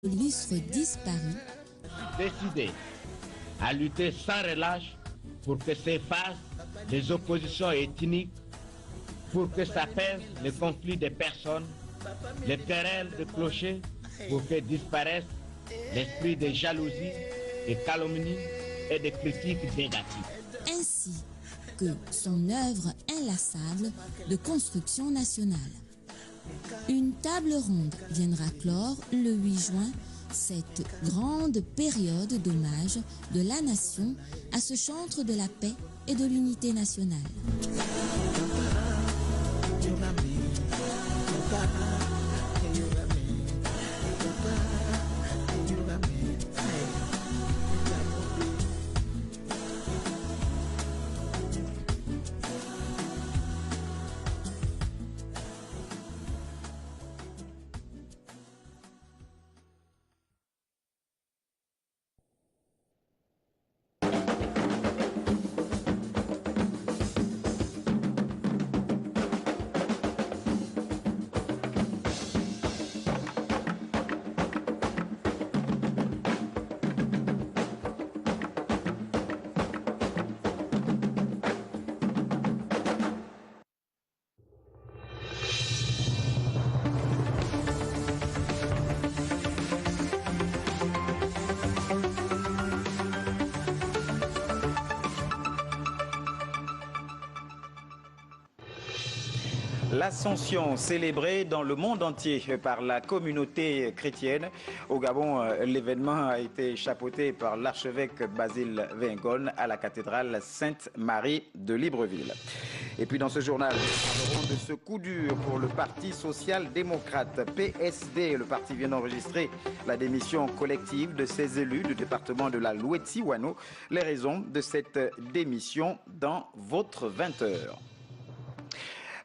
L'illustre disparu. Décidé à lutter sans relâche pour que s'effacent les oppositions ethniques, pour que s'apaisent les conflits des personnes, les querelles de clochers, pour que disparaissent l'esprit de jalousie, de calomnie et de critiques négatives. Ainsi que son œuvre inlassable de construction nationale. Une table ronde viendra clore le 8 juin cette grande période d'hommage de la nation à ce chantre de la paix et de l'unité nationale. L'Ascension célébrée dans le monde entier par la communauté chrétienne. Au Gabon, l'événement a été chapeauté par l'archevêque Basile Vingone à la cathédrale Sainte-Marie de Libreville. Et puis dans ce journal, nous parlerons de ce coup dur pour le Parti social-démocrate PSD. Le parti vient d'enregistrer la démission collective de ses élus du département de la Louetsi-Wano. Les raisons de cette démission dans votre 20h.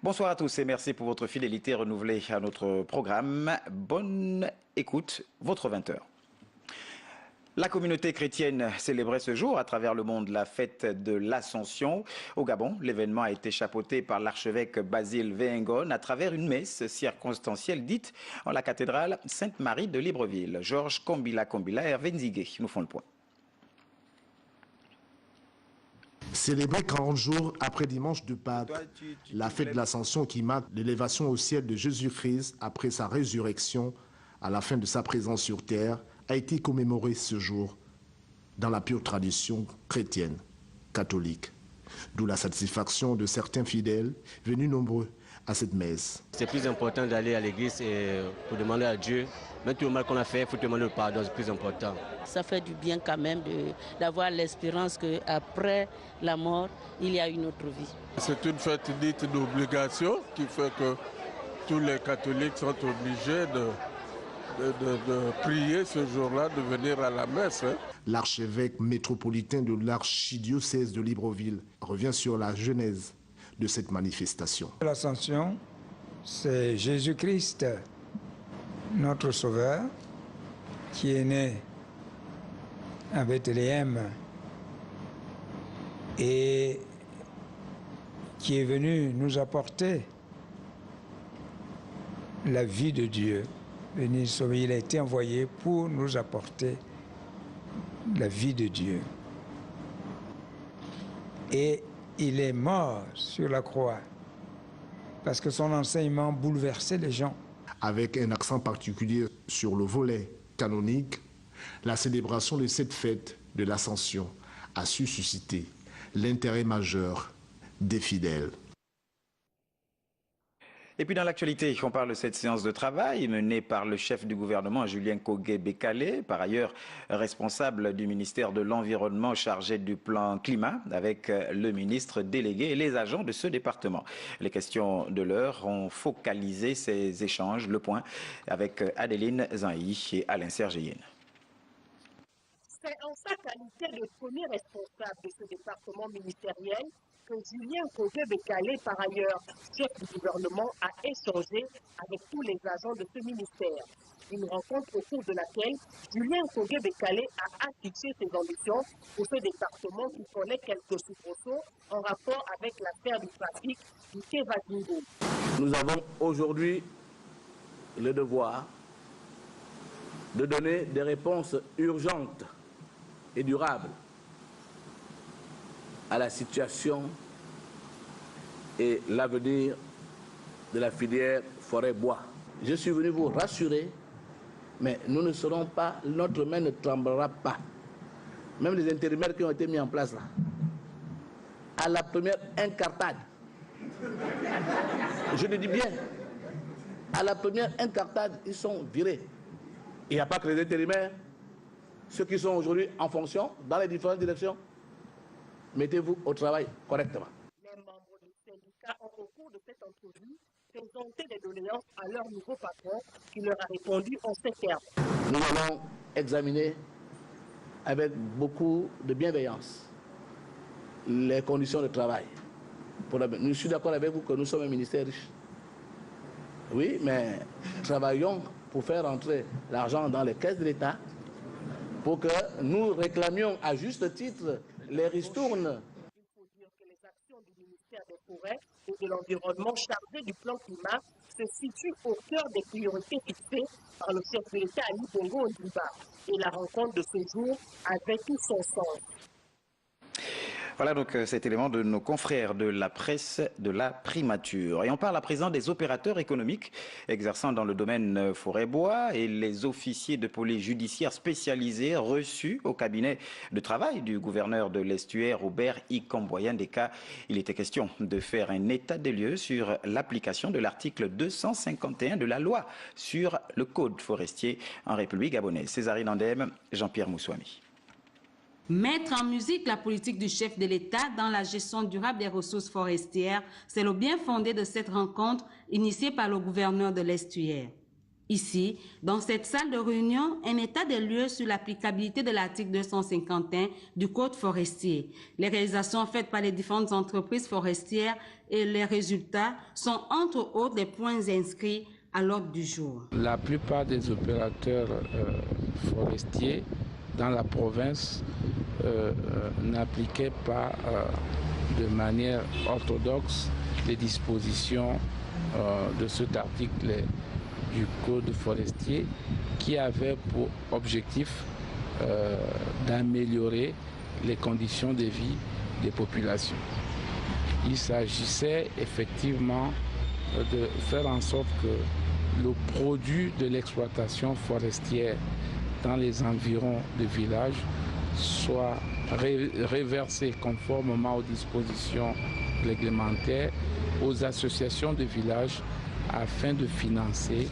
Bonsoir à tous et merci pour votre fidélité renouvelée à notre programme. Bonne écoute, votre 20h. La communauté chrétienne célébrait ce jour à travers le monde la fête de l'Ascension. Au Gabon, l'événement a été chapeauté par l'archevêque Basile Vingone à travers une messe circonstancielle dite en la cathédrale Sainte-Marie de Libreville. Georges Kombila et Hervé Nzigué nous font le point. Célébré 40 jours après dimanche de Pâques, la fête de l'Ascension qui marque l'élévation au ciel de Jésus-Christ après sa résurrection à la fin de sa présence sur terre a été commémorée ce jour dans la pure tradition chrétienne, catholique. D'où la satisfaction de certains fidèles venus nombreux à cette messe. C'est plus important d'aller à l'église et pour demander à Dieu. Même tout le mal qu'on a fait, il faut demander le pardon, c'est plus important. Ça fait du bien quand même d'avoir l'espérance qu'après la mort, il y a une autre vie. C'est une fête dite d'obligation qui fait que tous les catholiques sont obligés de prier ce jour-là, de venir à la messe. L'archevêque métropolitain de l'archidiocèse de Libreville revient sur la genèse de cette manifestation. L'Ascension, c'est Jésus-Christ, notre Sauveur, qui est né à Bethléem et qui est venu nous apporter la vie de Dieu. Il a été envoyé pour nous apporter la vie de Dieu. Et il est mort sur la croix parce que son enseignement bouleversait les gens. Avec un accent particulier sur le volet canonique, la célébration de cette fête de l'Ascension a su susciter l'intérêt majeur des fidèles. Et puis dans l'actualité, on parle de cette séance de travail menée par le chef du gouvernement, Julien Kogué-Bekale, par ailleurs responsable du ministère de l'Environnement chargé du plan climat, avec le ministre délégué et les agents de ce département. Les questions de l'heure ont focalisé ces échanges. Le point avec Adeline Zanhi et Alain Sergéine. C'est en sa qualité de premier responsable de ce département ministériel que Julien Kogué-Bekale, par ailleurs chef du gouvernement, a échangé avec tous les agents de ce ministère. Une rencontre au cours de laquelle Julien Kogué-Bekale a affiché ses ambitions pour ce département qui connaît quelques soubresauts en rapport avec l'affaire du trafic du quai Vadingo. Nous avons aujourd'hui le devoir de donner des réponses urgentes et durables à la situation et l'avenir de la filière forêt-bois. Je suis venu vous rassurer, mais nous ne serons pas, notre main ne tremblera pas. Même les intérimaires qui ont été mis en place là, à la première incartade, je le dis bien, à la première incartade, ils sont virés. Il n'y a pas que les intérimaires, ceux qui sont aujourd'hui en fonction dans les différentes directions, mettez-vous au travail correctement. Les membres du syndicat ont, au cours de cette entrevue, présenté des doléances à leur nouveau patron qui leur a répondu en ces termes. Nous allons examiner avec beaucoup de bienveillance les conditions de travail. Je suis d'accord avec vous que nous sommes un ministère riche. Oui, mais travaillons pour faire entrer l'argent dans les caisses de l'État pour que nous réclamions à juste titre les ristournes. Il faut dire que les actions du ministère des Forêts et de l'Environnement chargé du plan climat se situent au cœur des priorités fixées par le chef de l'État Ali Bongo Ondimba. Et la rencontre de ce jour avait tout son sens. Voilà donc cet élément de nos confrères de la presse de la primature. Et on parle à présent des opérateurs économiques exerçant dans le domaine forêt-bois et les officiers de police judiciaire spécialisés reçus au cabinet de travail du gouverneur de l'Estuaire, Robert Ikamboyan Deka. Il était question de faire un état des lieux sur l'application de l'article 251 de la loi sur le code forestier en République gabonaise. Césarine Andem, Jean-Pierre Moussoami. Mettre en musique la politique du chef de l'État dans la gestion durable des ressources forestières, c'est le bien fondé de cette rencontre initiée par le gouverneur de l'Estuaire. Ici, dans cette salle de réunion, un état des lieux sur l'applicabilité de l'article 251 du Code forestier, les réalisations faites par les différentes entreprises forestières et les résultats sont entre autres des points inscrits à l'ordre du jour. La plupart des opérateurs forestiers dans la province n'appliquaient pas de manière orthodoxe les dispositions de cet article du Code forestier qui avait pour objectif d'améliorer les conditions de vie des populations. Il s'agissait effectivement de faire en sorte que le produit de l'exploitation forestière dans les environs des villages soit réversé conformément aux dispositions réglementaires aux associations de villages afin de financer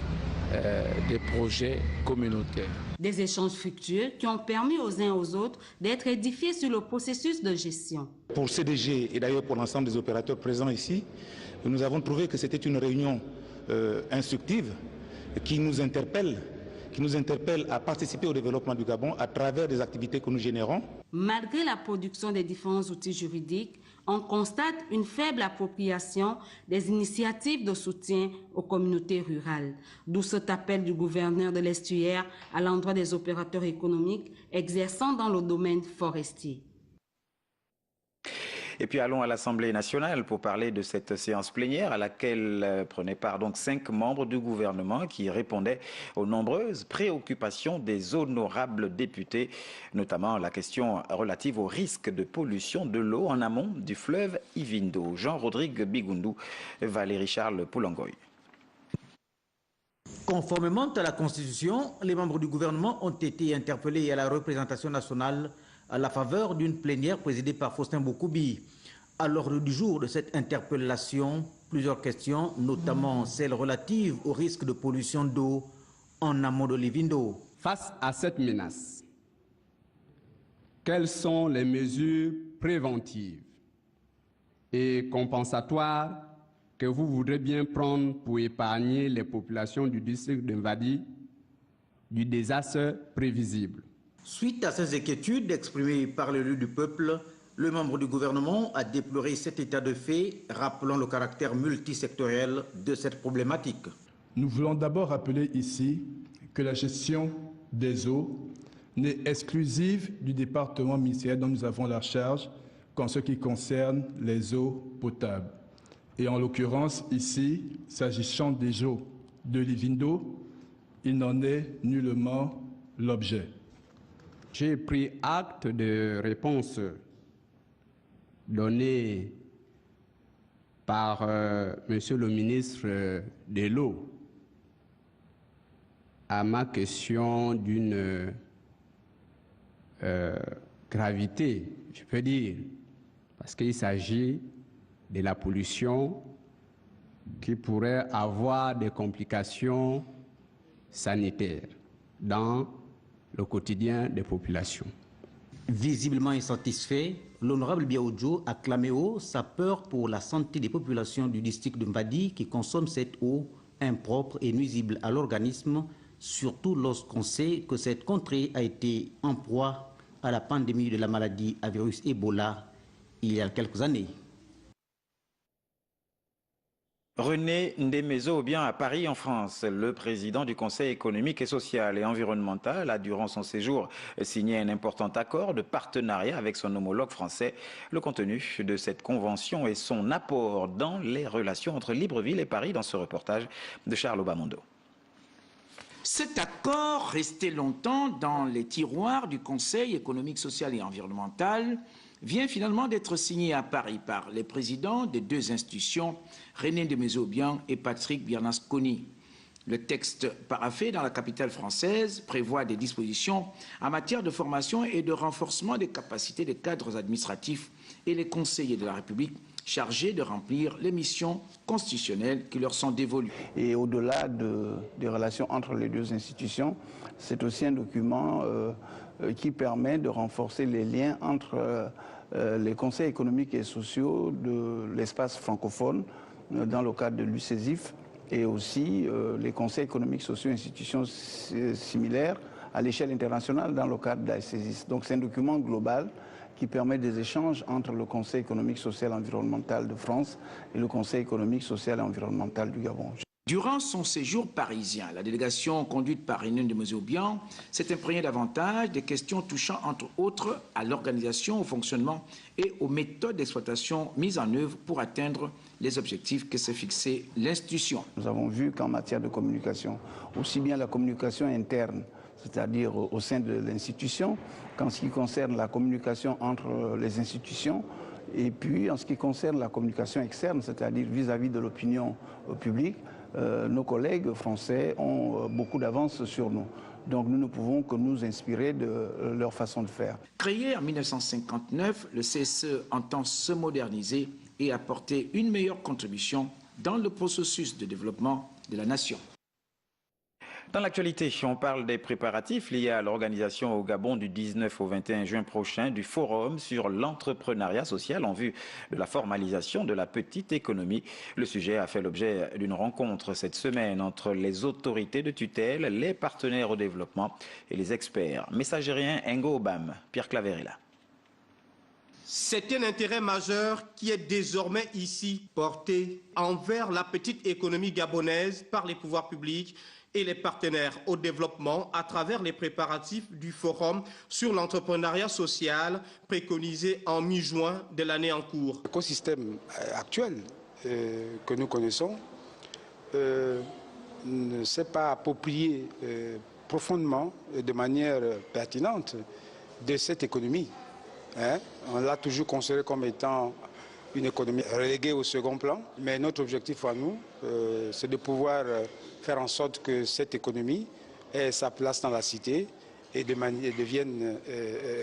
des projets communautaires. Des échanges fructueux qui ont permis aux uns et aux autres d'être édifiés sur le processus de gestion. Pour CDG et d'ailleurs pour l'ensemble des opérateurs présents ici, nous avons trouvé que c'était une réunion instructive qui nous interpelle à participer au développement du Gabon à travers des activités que nous générons. Malgré la production des différents outils juridiques, on constate une faible appropriation des initiatives de soutien aux communautés rurales. D'où cet appel du gouverneur de l'Estuaire à l'endroit des opérateurs économiques exerçant dans le domaine forestier. Et puis allons à l'Assemblée nationale pour parler de cette séance plénière à laquelle prenaient part donc 5 membres du gouvernement qui répondaient aux nombreuses préoccupations des honorables députés, notamment la question relative au risque de pollution de l'eau en amont du fleuve Ivindo. Jean-Rodrigue Bigundou, Valérie Charles Poulangoy. Conformément à la Constitution, les membres du gouvernement ont été interpellés à la représentation nationale à la faveur d'une plénière présidée par Faustin Boukoubi. À l'ordre du jour de cette interpellation, plusieurs questions, notamment celles relatives au risque de pollution d'eau en amont de l'Ivindo. Face à cette menace, quelles sont les mesures préventives et compensatoires que vous voudrez bien prendre pour épargner les populations du district d'Mvadi du désastre prévisible? Suite à ces inquiétudes exprimées par l'élu du peuple, le membre du gouvernement a déploré cet état de fait, rappelant le caractère multisectoriel de cette problématique. Nous voulons d'abord rappeler ici que la gestion des eaux n'est exclusive du département ministériel dont nous avons la charge qu'en ce qui concerne les eaux potables. Et en l'occurrence ici, s'agissant des eaux de l'Ivindo, il n'en est nullement l'objet. J'ai pris acte de réponse donnée par Monsieur le ministre de l'Eau à ma question d'une gravité, je peux dire, parce qu'il s'agit de la pollution qui pourrait avoir des complications sanitaires dans le quotidien des populations. Visiblement insatisfait, l'honorable Biaoudjo a clamé haut sa peur pour la santé des populations du district de Mbadi qui consomment cette eau impropre et nuisible à l'organisme, surtout lorsqu'on sait que cette contrée a été en proie à la pandémie de la maladie à virus Ebola il y a quelques années. René Ndemezo-Obiang à Paris en France. Le président du Conseil économique et social et environnemental a durant son séjour signé un important accord de partenariat avec son homologue français. Le contenu de cette convention et son apport dans les relations entre Libreville et Paris dans ce reportage de Charles Obamondo. Cet accord, resté longtemps dans les tiroirs du Conseil économique, social et environnemental, vient finalement d'être signé à Paris par les présidents des deux institutions, René Ndemezo-Obiang et Patrick Bernasconi. Le texte paraphé dans la capitale française prévoit des dispositions en matière de formation et de renforcement des capacités des cadres administratifs et les conseillers de la République chargés de remplir les missions constitutionnelles qui leur sont dévolues. Et au-delà des relations entre les deux institutions, c'est aussi un document qui permet de renforcer les liens entre les conseils économiques et sociaux de l'espace francophone dans le cadre de l'UCESIF et aussi les conseils économiques, sociaux et institutions similaires à l'échelle internationale dans le cadre de la SESIS. Donc c'est un document global qui permet des échanges entre le Conseil économique, social et environnemental de France et le Conseil économique, social et environnemental du Gabon. Durant son séjour parisien, la délégation conduite par René Ndemezo-Obiang s'est imprégnée davantage des questions touchant entre autres à l'organisation, au fonctionnement et aux méthodes d'exploitation mises en œuvre pour atteindre les objectifs que s'est fixé l'institution. Nous avons vu qu'en matière de communication, aussi bien la communication interne, c'est-à-dire au sein de l'institution, qu'en ce qui concerne la communication entre les institutions, et puis en ce qui concerne la communication externe, c'est-à-dire vis-à-vis de l'opinion publique, nos collègues français ont beaucoup d'avance sur nous. Donc nous ne pouvons que nous inspirer de leur façon de faire. Créé en 1959, le CSE entend se moderniser et apporter une meilleure contribution dans le processus de développement de la nation. Dans l'actualité, on parle des préparatifs liés à l'organisation au Gabon du 19 au 21 juin prochain du forum sur l'entrepreneuriat social en vue de la formalisation de la petite économie. Le sujet a fait l'objet d'une rencontre cette semaine entre les autorités de tutelle, les partenaires au développement et les experts. Messagérien Ngo Obam, Pierre Claverella. C'est un intérêt majeur qui est désormais ici porté envers la petite économie gabonaise par les pouvoirs publics et les partenaires au développement à travers les préparatifs du forum sur l'entrepreneuriat social préconisé en mi-juin de l'année en cours. L'écosystème actuel que nous connaissons ne s'est pas approprié profondément et de manière pertinente de cette économie. On l'a toujours considéré comme étant une économie reléguée au second plan, mais notre objectif à nous, c'est de pouvoir faire en sorte que cette économie ait sa place dans la cité et devienne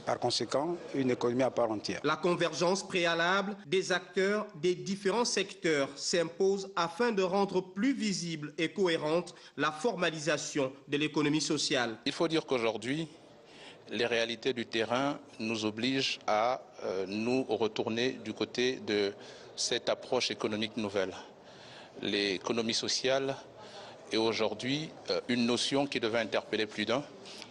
par conséquent une économie à part entière. La convergence préalable des acteurs des différents secteurs s'impose afin de rendre plus visible et cohérente la formalisation de l'économie sociale. Il faut dire qu'aujourd'hui, les réalités du terrain nous obligent à nous retourner du côté de cette approche économique nouvelle. L'économie sociale est aujourd'hui une notion qui devait interpeller plus d'un,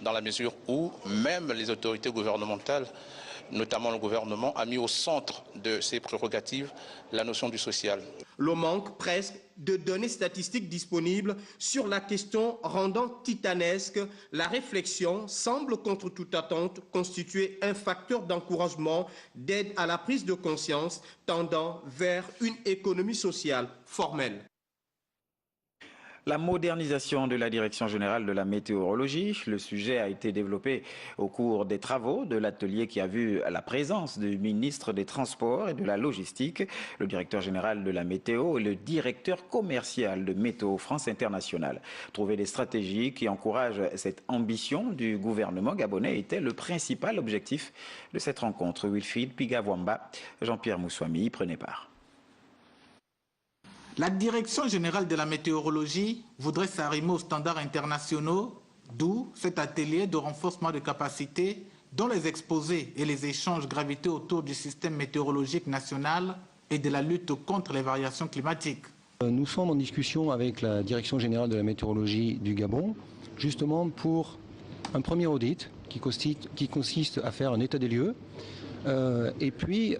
dans la mesure où même les autorités gouvernementales, notamment le gouvernement, a mis au centre de ses prérogatives la notion du social. Le manque presque de données statistiques disponibles sur la question rendant titanesque la réflexion semble contre toute attente constituer un facteur d'encouragement, d'aide à la prise de conscience tendant vers une économie sociale formelle. La modernisation de la Direction générale de la météorologie, le sujet a été développé au cours des travaux de l'atelier qui a vu la présence du ministre des Transports et de la Logistique, le directeur général de la météo et le directeur commercial de Météo France Internationale. Trouver des stratégies qui encouragent cette ambition du gouvernement gabonais était le principal objectif de cette rencontre. Wilfried Pigavwamba, Jean-Pierre Moussoumi y prenait part. La Direction générale de la météorologie voudrait s'arrimer aux standards internationaux, d'où cet atelier de renforcement de capacités dont les exposés et les échanges gravitaient autour du système météorologique national et de la lutte contre les variations climatiques. Nous sommes en discussion avec la Direction générale de la météorologie du Gabon, justement pour un premier audit qui consiste à faire un état des lieux, et puis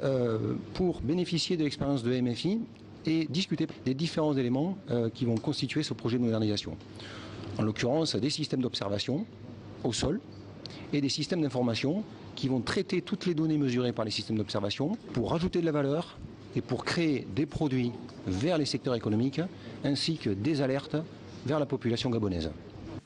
pour bénéficier de l'expérience de MFI, et discuter des différents éléments qui vont constituer ce projet de modernisation. En l'occurrence, des systèmes d'observation au sol et des systèmes d'information qui vont traiter toutes les données mesurées par les systèmes d'observation pour rajouter de la valeur et pour créer des produits vers les secteurs économiques ainsi que des alertes vers la population gabonaise.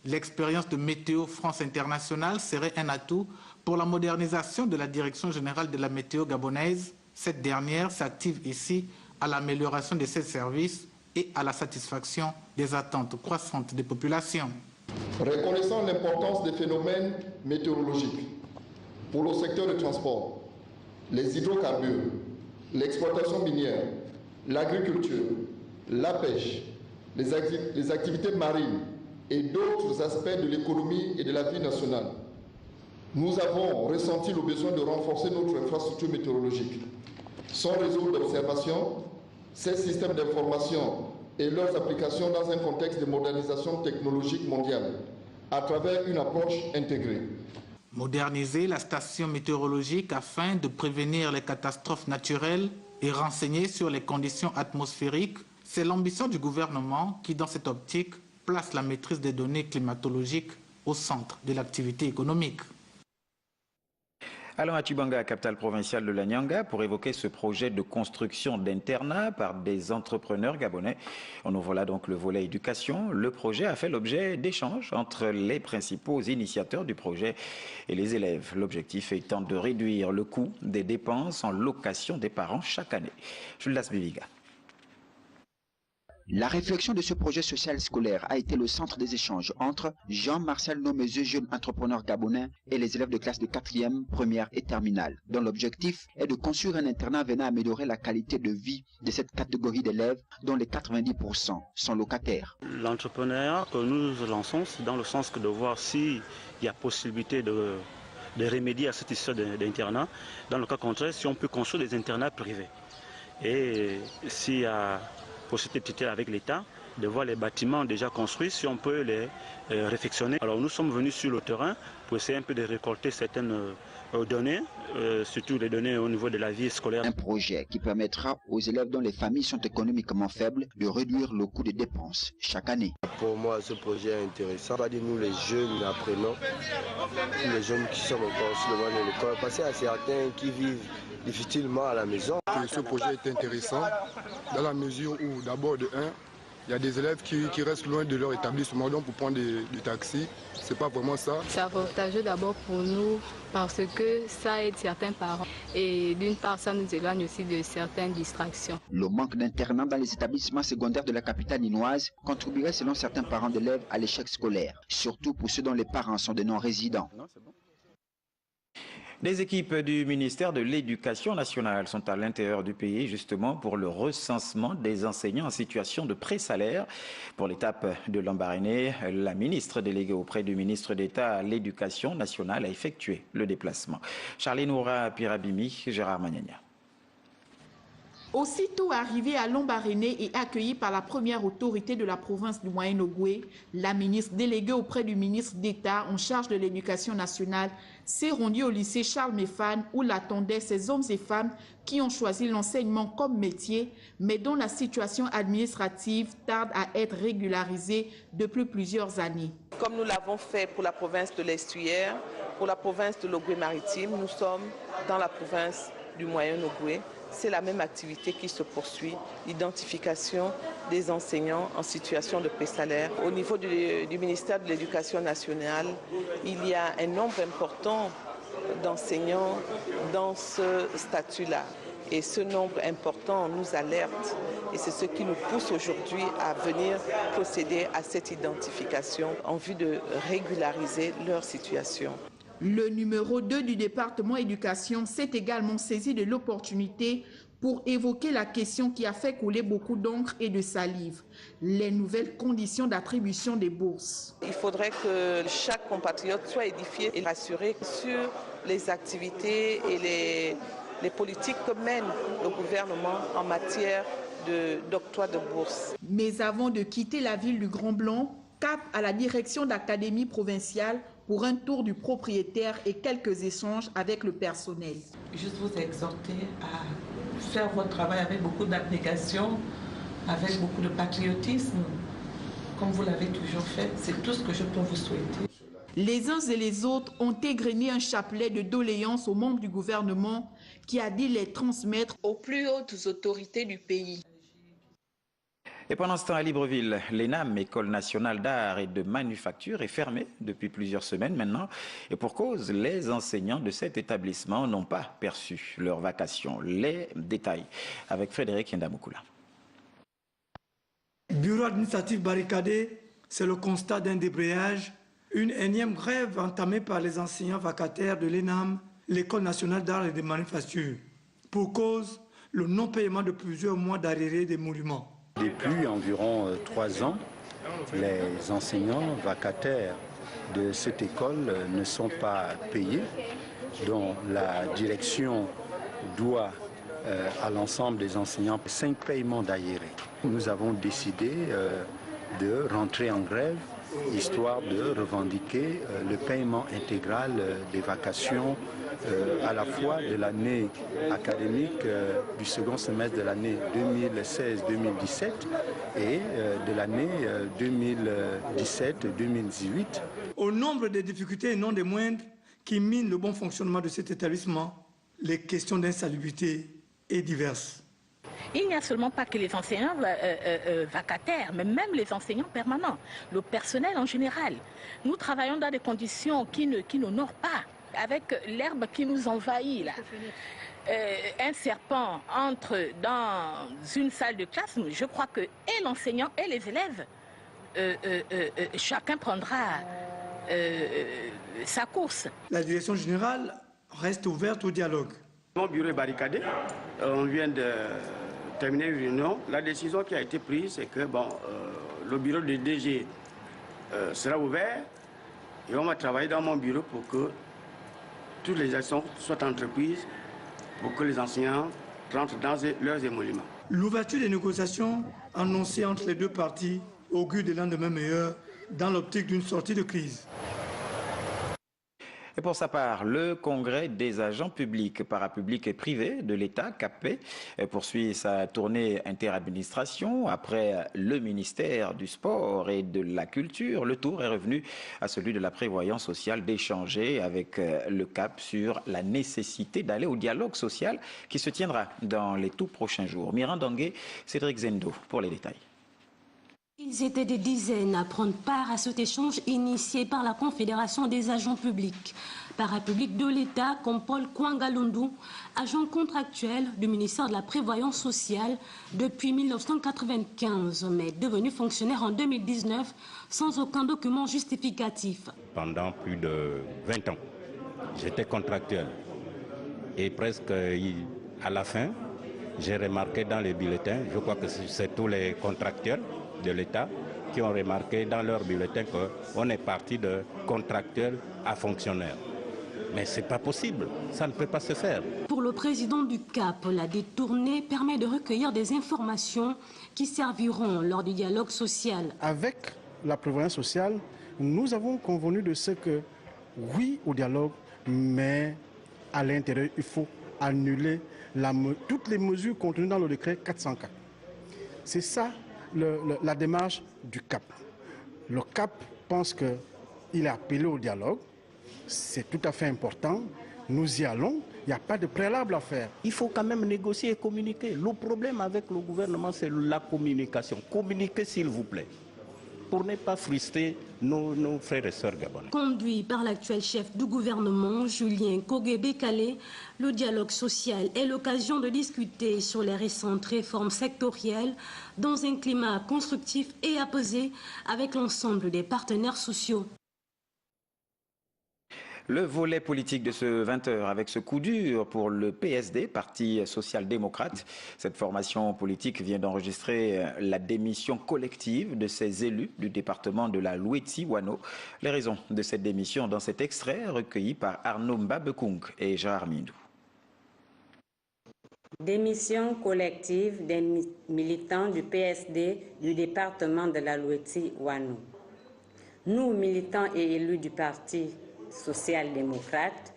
L'expérience de Météo France Internationale serait un atout pour la modernisation de la Direction générale de la météo gabonaise. Cette dernière s'active ici à l'amélioration de ces services et à la satisfaction des attentes croissantes des populations. Reconnaissant l'importance des phénomènes météorologiques pour le secteur du transport, les hydrocarbures, l'exploitation minière, l'agriculture, la pêche, les activités marines et d'autres aspects de l'économie et de la vie nationale, nous avons ressenti le besoin de renforcer notre infrastructure météorologique. Son réseau d'observation, ses systèmes d'information et leurs applications dans un contexte de modernisation technologique mondiale à travers une approche intégrée. Moderniser la station météorologique afin de prévenir les catastrophes naturelles et renseigner sur les conditions atmosphériques, c'est l'ambition du gouvernement qui, dans cette optique, place la maîtrise des données climatologiques au centre de l'activité économique. Allons à Tubanga, capitale provinciale de la Nyanga, pour évoquer ce projet de construction d'internat par des entrepreneurs gabonais. On ouvre là donc le volet éducation. Le projet a fait l'objet d'échanges entre les principaux initiateurs du projet et les élèves. L'objectif étant de réduire le coût des dépenses en location des parents chaque année. Jules Biviga. La réflexion de ce projet social scolaire a été le centre des échanges entre Jean-Marcel Nomezeux, jeune entrepreneur gabonais, et les élèves de classe de 4e, 1re et terminale, dont l'objectif est de construire un internat venant améliorer la qualité de vie de cette catégorie d'élèves, dont les 90% sont locataires. L'entrepreneuriat que nous lançons, c'est dans le sens que de voir s'il y a possibilité de remédier à cette histoire d'internat. Dans le cas contraire, si on peut construire des internats privés. Et s'il y a possibilité avec l'État de voir les bâtiments déjà construits, si on peut les réfectionner. Alors nous sommes venus sur le terrain pour essayer un peu de récolter certaines données, surtout les données au niveau de la vie scolaire. Un projet qui permettra aux élèves dont les familles sont économiquement faibles de réduire le coût des dépenses chaque année. Pour moi, ce projet est intéressant. On va dire nous les jeunes apprenants, les jeunes qui sont encore sur le banc de l'école, parce qu'il y a certains qui vivent difficilement à la maison. Ce projet est intéressant dans la mesure où d'abord de 1, il y a des élèves qui restent loin de leur établissement, donc pour prendre des taxis, c'est pas vraiment ça. C'est avantageux d'abord pour nous parce que ça aide certains parents et d'une part ça nous éloigne aussi de certaines distractions. Le manque d'internat dans les établissements secondaires de la capitale ninoise contribuerait selon certains parents d'élèves à l'échec scolaire, surtout pour ceux dont les parents sont des non-résidents. Des équipes du ministère de l'Éducation nationale sont à l'intérieur du pays justement pour le recensement des enseignants en situation de pré-salaire. Pour l'étape de Lambaréné, la ministre déléguée auprès du ministre d'État à l'Éducation nationale a effectué le déplacement. Charline Oura Pirabimi, Gérard Magnagna. Aussitôt arrivé à Lambaréné et accueilli par la première autorité de la province du Moyen-Ogooué, la ministre déléguée auprès du ministre d'État en charge de l'Éducation nationale s'est rendue au lycée Charles Méphane où l'attendaient ces hommes et femmes qui ont choisi l'enseignement comme métier, mais dont la situation administrative tarde à être régularisée depuis plusieurs années. Comme nous l'avons fait pour la province de l'Estuaire, pour la province de l'Ogooué maritime, nous sommes dans la province du Moyen-Ogooué, c'est la même activité qui se poursuit, l'identification des enseignants en situation de pré-salaire. Au niveau du ministère de l'Éducation nationale, il y a un nombre important d'enseignants dans ce statut-là. Et ce nombre important nous alerte et c'est ce qui nous pousse aujourd'hui à venir procéder à cette identification en vue de régulariser leur situation. Le numéro 2 du département éducation s'est également saisi de l'opportunité pour évoquer la question qui a fait couler beaucoup d'encre et de salive, les nouvelles conditions d'attribution des bourses. Il faudrait que chaque compatriote soit édifié et rassuré sur les activités et les politiques que mène le gouvernement en matière d'octroi de bourse. Mais avant de quitter la ville du Grand Blanc, cap à la direction d'académie provinciale pour un tour du propriétaire et quelques échanges avec le personnel. Juste vous exhorter à faire votre travail avec beaucoup d'abnégation, avec beaucoup de patriotisme, comme vous l'avez toujours fait. C'est tout ce que je peux vous souhaiter. Les uns et les autres ont égrené un chapelet de doléances aux membres du gouvernement qui a dit les transmettre aux plus hautes autorités du pays. Et pendant ce temps, à Libreville, l'ENAM, École nationale d'art et de manufacture, est fermée depuis plusieurs semaines maintenant. Et pour cause, les enseignants de cet établissement n'ont pas perçu leurs vacations. Les détails avec Frédéric Ndamukula. Bureau administratif barricadé, c'est le constat d'un débrayage. Une énième grève entamée par les enseignants vacataires de l'ENAM, l'École nationale d'art et de manufacture. Pour cause, le non-paiement de plusieurs mois d'arriérés des monuments. Depuis environ 3 ans, les enseignants vacataires de cette école ne sont pas payés, dont la direction doit à l'ensemble des enseignants 5 paiements d'arriérés. Nous avons décidé de rentrer en grève, histoire de revendiquer le paiement intégral des vacations à la fois de l'année académique du second semestre de l'année 2016-2017 et de l'année 2017-2018. Au nombre des difficultés et non des moindres qui minent le bon fonctionnement de cet établissement, les questions d'insalubrité et diverses. Il n'y a seulement pas que les enseignants vacataires, mais même les enseignants permanents, le personnel en général. Nous travaillons dans des conditions qui n'honorent pas, avec l'herbe qui nous envahit là. Un serpent entre dans une salle de classe, je crois que et l'enseignant et les élèves, chacun prendra sa course. La direction générale reste ouverte au dialogue. Mon bureau est barricadé. On vient de terminer une réunion. La décision qui a été prise, c'est que le bureau de DG sera ouvert et on va travailler dans mon bureau pour que toutes les actions soient entreprises pour que les enseignants rentrent dans leurs émoluments. L'ouverture des négociations annoncée entre les deux parties augure des lendemains meilleurs dans l'optique d'une sortie de crise. Et pour sa part, le Congrès des agents publics, parapublics et privés de l'État, CAPP, poursuit sa tournée interadministration. Après le ministère du Sport et de la Culture, le tour est revenu à celui de la prévoyance sociale d'échanger avec le CAP sur la nécessité d'aller au dialogue social qui se tiendra dans les tout prochains jours. Mirandangé, Cédric Zendo pour les détails. Ils étaient des dizaines à prendre part à cet échange initié par la Confédération des agents publics, parapublics de l'État comme Paul Kwangalundu, agent contractuel du ministère de la Prévoyance sociale depuis 1995, mais devenu fonctionnaire en 2019 sans aucun document justificatif. Pendant plus de 20 ans, j'étais contractuel et presque à la fin, j'ai remarqué dans les bulletins, je crois que c'est tous les contractuels de l'État qui ont remarqué dans leur bulletin qu'on est parti de contractuel à fonctionnaire. Mais ce n'est pas possible, ça ne peut pas se faire. Pour le président du CAP, la détournée permet de recueillir des informations qui serviront lors du dialogue social. Avec la prévoyance sociale, nous avons convenu de ce que, oui au dialogue, mais à l'intérieur, il faut annuler toutes les mesures contenues dans le décret 404. C'est ça la démarche du CAP. Le CAP pense qu'il est appelé au dialogue, c'est tout à fait important, nous y allons, il n'y a pas de préalable à faire. Il faut quand même négocier et communiquer. Le problème avec le gouvernement, c'est la communication. Communiquez s'il vous plaît, pour ne pas frustrer nos frères et sœurs gabonais. Conduit par l'actuel chef du gouvernement, Julien Kogué-Bécalé, le dialogue social est l'occasion de discuter sur les récentes réformes sectorielles dans un climat constructif et apaisé avec l'ensemble des partenaires sociaux. Le volet politique de ce 20h avec ce coup dur pour le PSD, Parti social-démocrate. Cette formation politique vient d'enregistrer la démission collective de ses élus du département de la Louétie-Wano. Les raisons de cette démission dans cet extrait recueilli par Arnaud Mbabekung et Gérard Mindou. Démission collective des militants du PSD du département de la Louétie-Wano. Nous, militants et élus du Parti social-démocrate,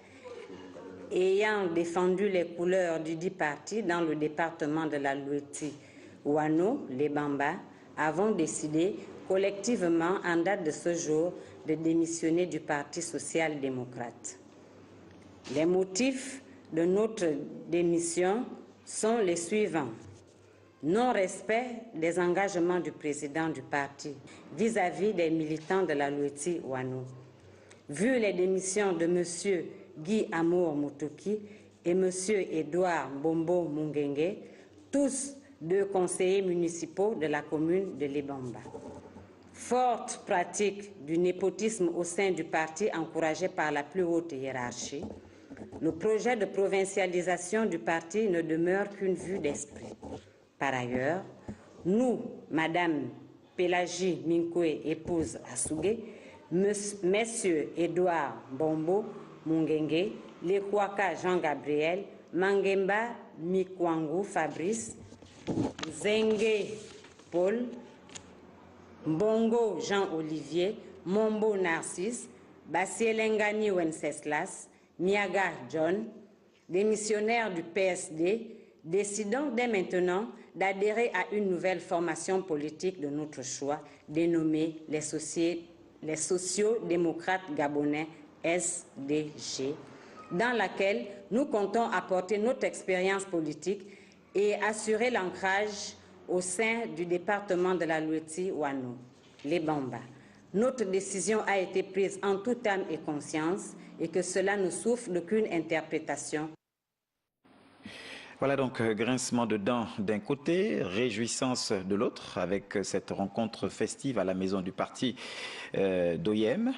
ayant défendu les couleurs du dit parti dans le département de la Louétie-Wano, les Bamba, avons décidé collectivement en date de ce jour de démissionner du Parti social-démocrate. Les motifs de notre démission sont les suivants. Non-respect des engagements du président du parti vis-à-vis des militants de la Louétie-Wano. Vu les démissions de M. Guy Amour Mutuki et M. Edouard Bombo Mungenge, tous deux conseillers municipaux de la commune de Libamba. Forte pratique du népotisme au sein du parti encouragé par la plus haute hiérarchie, le projet de provincialisation du parti ne demeure qu'une vue d'esprit. Par ailleurs, nous, Madame Pélagie Minkwe, épouse Asugé, Messieurs Edouard Bombo Mungenge, Lekwaka Jean-Gabriel, Mangemba Mikwangu Fabrice, Zenge Paul, Mbongo Jean-Olivier, Mombo Narcisse, Basielengani Wenceslas, Miaga John, démissionnaires du PSD, décidons dès maintenant d'adhérer à une nouvelle formation politique de notre choix, dénommée les sociaux-démocrates gabonais SDG, dans laquelle nous comptons apporter notre expérience politique et assurer l'ancrage au sein du département de la Louétie-Wano, les Bamba. Notre décision a été prise en toute âme et conscience et que cela ne souffre d'aucune interprétation. Voilà donc grincement de dents d'un côté, réjouissance de l'autre, avec cette rencontre festive à la maison du parti d'Oyem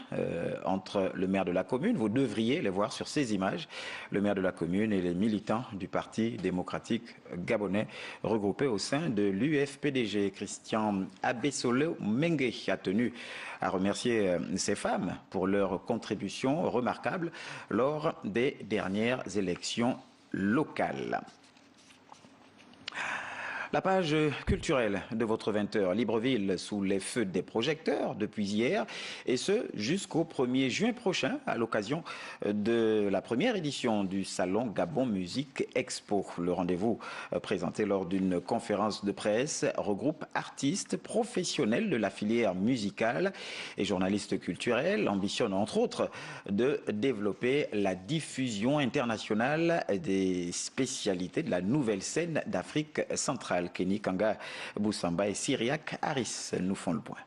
entre le maire de la commune. Vous devriez les voir sur ces images, le maire de la commune et les militants du Parti démocratique gabonais regroupés au sein de l'UFPDG. Christian Abessolo Mengue a tenu à remercier ces femmes pour leur contribution remarquable lors des dernières élections locales. La page culturelle de votre 20h, Libreville sous les feux des projecteurs depuis hier et ce jusqu'au 1er juin prochain à l'occasion de la première édition du Salon Gabon Musique Expo. Le rendez-vous présenté lors d'une conférence de presse regroupe artistes professionnels de la filière musicale et journalistes culturels, ambitionne entre autres de développer la diffusion internationale des spécialités de la nouvelle scène d'Afrique centrale. Kenny Kanga Boussamba et Syriac Harris nous font le point.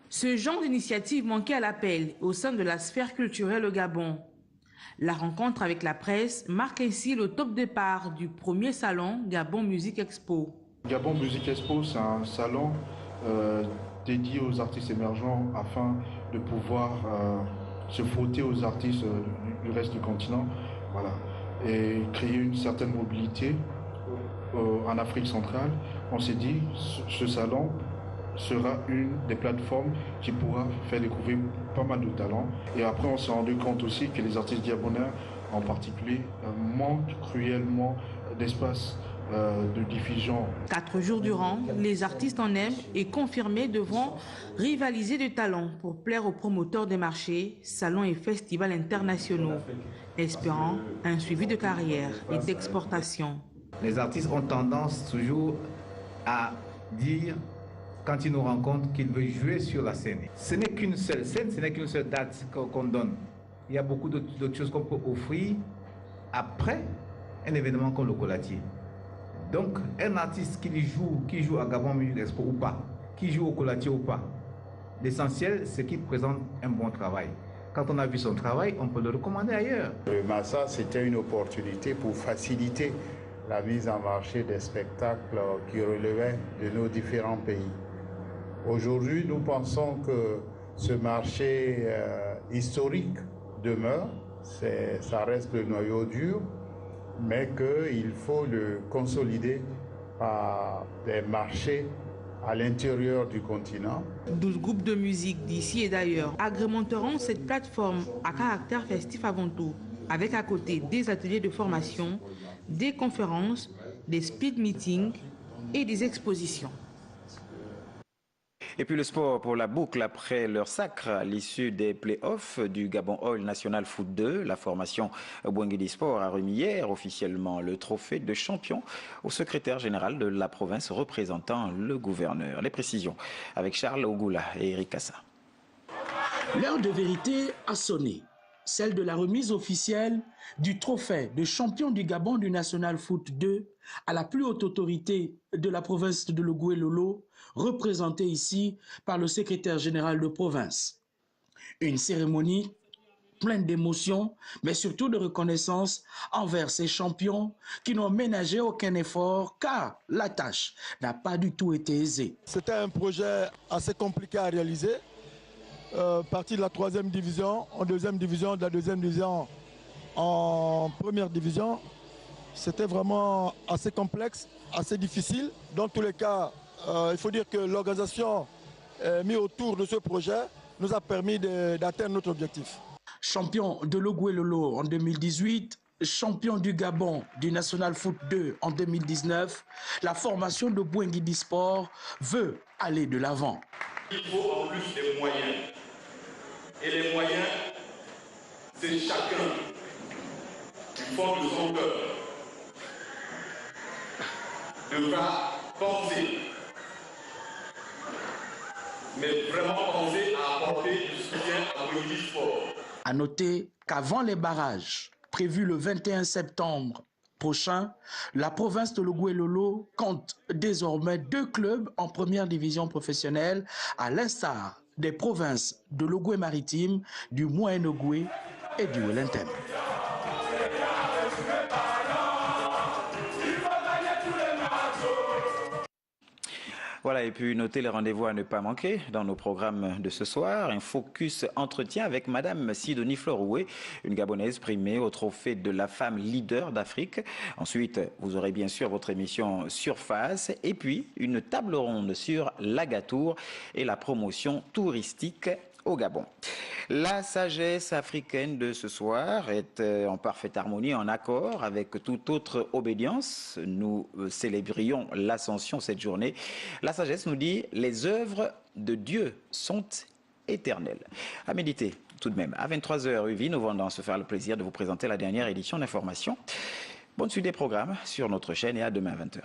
Ce genre d'initiative manquait à l'appel au sein de la sphère culturelle au Gabon. La rencontre avec la presse marque ainsi le top départ du premier salon Gabon Musique Expo. Gabon Musique Expo, c'est un salon dédié aux artistes émergents afin de pouvoir se frotter aux artistes du reste du continent, voilà, et créer une certaine mobilité en Afrique centrale. On s'est dit ce salon sera une des plateformes qui pourra faire découvrir pas mal de talents. Et après, on s'est rendu compte aussi que les artistes gabonais, en particulier, manquent cruellement d'espace de diffusion. 4 jours durant, les artistes en aiment et confirmés devront rivaliser de talents pour plaire aux promoteurs des marchés, salons et festivals internationaux, espérant un suivi de carrière et d'exportation. Les artistes ont tendance toujours à dire, quand ils nous rencontrent, qu'ils veulent jouer sur la scène. Ce n'est qu'une seule scène, ce n'est qu'une seule date qu'on donne. il y a beaucoup d'autres choses qu'on peut offrir après un événement comme le Colatier. Donc, un artiste qui joue à Gabon Music Expo ou pas, qui joue au Colatier ou pas, l'essentiel, c'est qu'il présente un bon travail. Quand on a vu son travail, on peut le recommander ailleurs. Le Massa, c'était une opportunité pour faciliter la mise en marché des spectacles qui relevaient de nos différents pays. Aujourd'hui, nous pensons que ce marché historique demeure, ça reste le noyau dur, mais qu'il faut le consolider par des marchés à l'intérieur du continent. 12 groupes de musique d'ici et d'ailleurs agrémenteront cette plateforme à caractère festif avant tout, avec à côté des ateliers de formation, des conférences, des speed meetings et des expositions. Et puis le sport pour la boucle après leur sacre à l'issue des play-offs du Gabon Oil National Foot 2. La formation Bouengidi Sport a remis hier officiellement le trophée de champion au secrétaire général de la province représentant le gouverneur. Les précisions avec Charles Ogoula et Eric Kassa. L'heure de vérité a sonné, celle de la remise officielle du trophée de champion du Gabon du National Foot 2 à la plus haute autorité de la province de Logoué-Lolo, représentée ici par le secrétaire général de province. Une cérémonie pleine d'émotions, mais surtout de reconnaissance envers ces champions qui n'ont ménagé aucun effort car la tâche n'a pas du tout été aisée. C'était un projet assez compliqué à réaliser. Parti de la 3e division, en 2e division, de la 2e division en 1re division. C'était vraiment assez complexe, assez difficile. Dans tous les cas, il faut dire que l'organisation mise autour de ce projet nous a permis d'atteindre notre objectif. Champion de Logoué-Lolo en 2018, champion du Gabon du National Foot 2 en 2019, la formation de Bouengidi Sport veut aller de l'avant. Il faut en plus des moyens. Et les moyens, c'est chacun du fond de son cœur devra penser, mais vraiment penser à apporter du soutien à Bouengidi Sport. À noter qu'avant les barrages prévus le 21 septembre prochain, la province de Logoué-Lolo compte désormais 2 clubs en 1re division professionnelle, à l'instar des provinces de Logoué-Maritime, du Moyen-Ogoué et du Wellington. Voilà, et puis notez les rendez-vous à ne pas manquer dans nos programmes de ce soir. Un focus entretien avec Madame Sidonie Floroué, une Gabonaise primée au trophée de la femme leader d'Afrique. Ensuite, vous aurez bien sûr votre émission Surface et puis une table ronde sur l'Agatour et la promotion touristique au Gabon. La sagesse africaine de ce soir est en parfaite harmonie, en accord avec toute autre obédience. Nous célébrions l'Ascension cette journée. La sagesse nous dit « Les œuvres de Dieu sont éternelles ». À méditer tout de même. À 23h08, nous allons se faire le plaisir de vous présenter la dernière édition d'Information. Bonne suite des programmes sur notre chaîne et à demain à 20h.